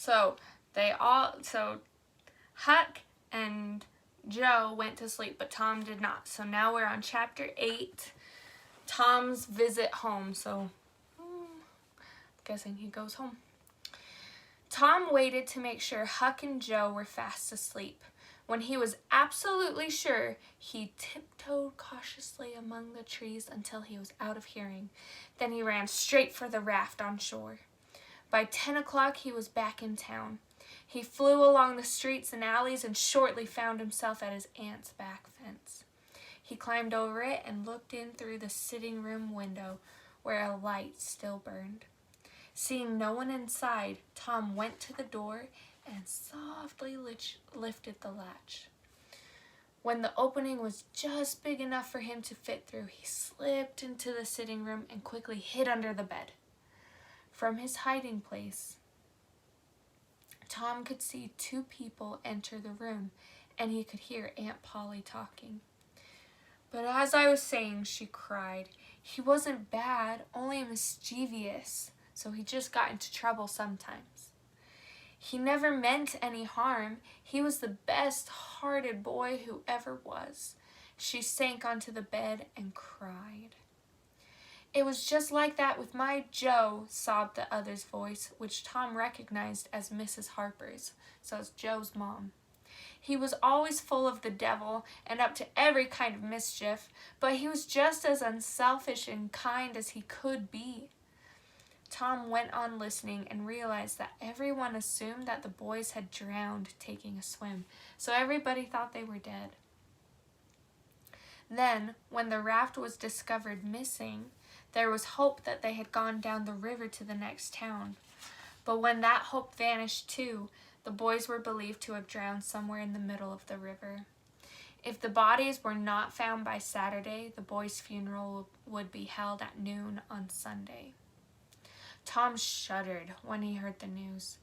So Huck and Joe went to sleep, but Tom did not. So now we're on chapter 8, Tom's visit home. So I'm guessing he goes home. Tom waited to make sure Huck and Joe were fast asleep. When he was absolutely sure, he tiptoed cautiously among the trees until he was out of hearing. Then he ran straight for the raft on shore. By 10 o'clock, he was back in town. He flew along the streets and alleys and shortly found himself at his aunt's back fence. He climbed over it and looked in through the sitting room window, where a light still burned. Seeing no one inside, Tom went to the door and softly lifted the latch. When the opening was just big enough for him to fit through, he slipped into the sitting room and quickly hid under the bed. From his hiding place, Tom could see 2 people enter the room, and he could hear Aunt Polly talking. But as I was saying, she cried, he wasn't bad, only mischievous, so he just got into trouble sometimes. He never meant any harm. He was the best-hearted boy who ever was. She sank onto the bed and cried. It was just like that with my Joe, sobbed the other's voice, which Tom recognized as Mrs. Harper's, so it's Joe's mom. He was always full of the devil and up to every kind of mischief, but he was just as unselfish and kind as he could be. Tom went on listening and realized that everyone assumed that the boys had drowned taking a swim, so everybody thought they were dead. Then, when the raft was discovered missing, there was hope that they had gone down the river to the next town. But when that hope vanished too, the boys were believed to have drowned somewhere in the middle of the river. If the bodies were not found by Saturday, the boys' funeral would be held at noon on Sunday. Tom shuddered when he heard the news.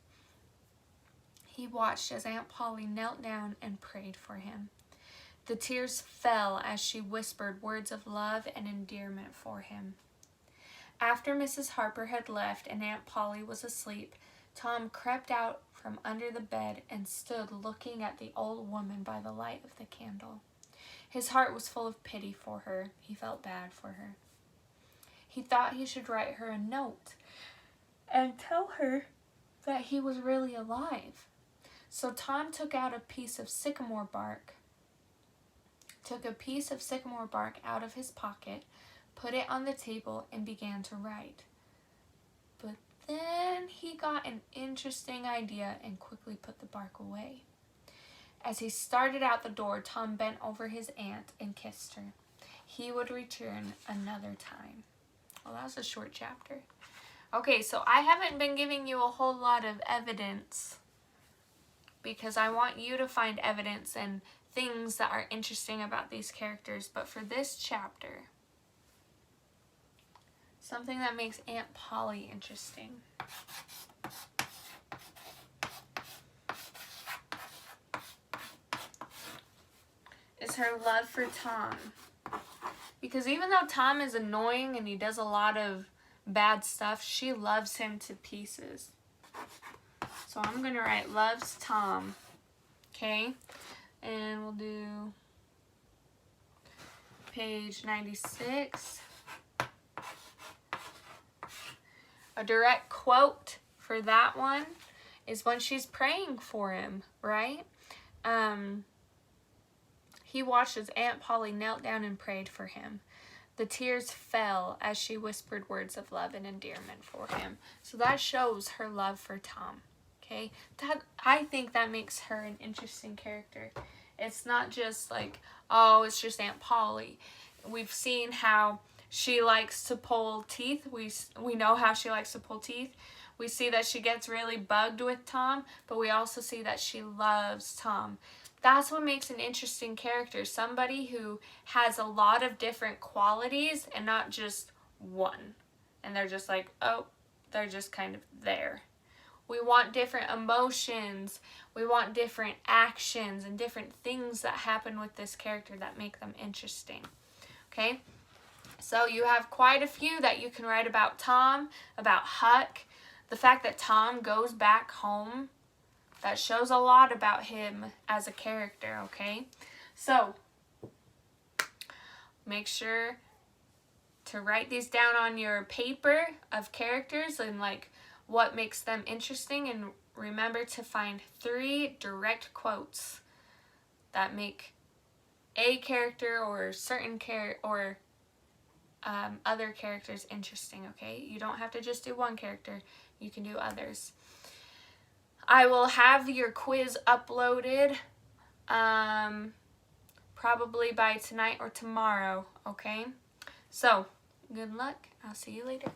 He watched as Aunt Polly knelt down and prayed for him. The tears fell as she whispered words of love and endearment for him. After Mrs. Harper had left and Aunt Polly was asleep, Tom crept out from under the bed and stood looking at the old woman by the light of the candle. His heart was full of pity for her. He felt bad for her. He thought he should write her a note and tell her that he was really alive. So Tom took a piece of sycamore bark out of his pocket, put it on the table, and began to write. But then he got an interesting idea and quickly put the bark away. As he started out the door, Tom bent over his aunt and kissed her. He would return another time. Well, that was a short chapter. Okay, so I haven't been giving you a whole lot of evidence because I want you to find evidence and things that are interesting about these characters. But for this chapter, something that makes Aunt Polly interesting. Is her love for Tom. Because even though Tom is annoying and he does a lot of bad stuff, she loves him to pieces. So I'm going to write loves Tom. Okay? And we'll do page 96. A direct quote for that one is when she's praying for him, right? He watched as Aunt Polly knelt down and prayed for him. The tears fell as she whispered words of love and endearment for him. So that shows her love for Tom. Okay? I think that makes her an interesting character. It's not just like, oh, it's just Aunt Polly. We've seen how she likes to pull teeth. We know how she likes to pull teeth. We see that she gets really bugged with Tom, but we also see that she loves Tom. That's what makes an interesting character. Somebody who has a lot of different qualities and not just one. And they're just like, oh, they're just kind of there. We want different emotions. We want different actions and different things that happen with this character that make them interesting. Okay? So you have quite a few that you can write about Tom, about Huck. The fact that Tom goes back home that shows a lot about him as a character, okay? So, make sure to write these down on your paper of characters and like what makes them interesting, and remember to find 3 direct quotes that make a character or certain or other characters interesting, okay? You don't have to just do one character. You can do others. I will have your quiz uploaded probably by tonight or tomorrow, okay? So, good luck. I'll see you later.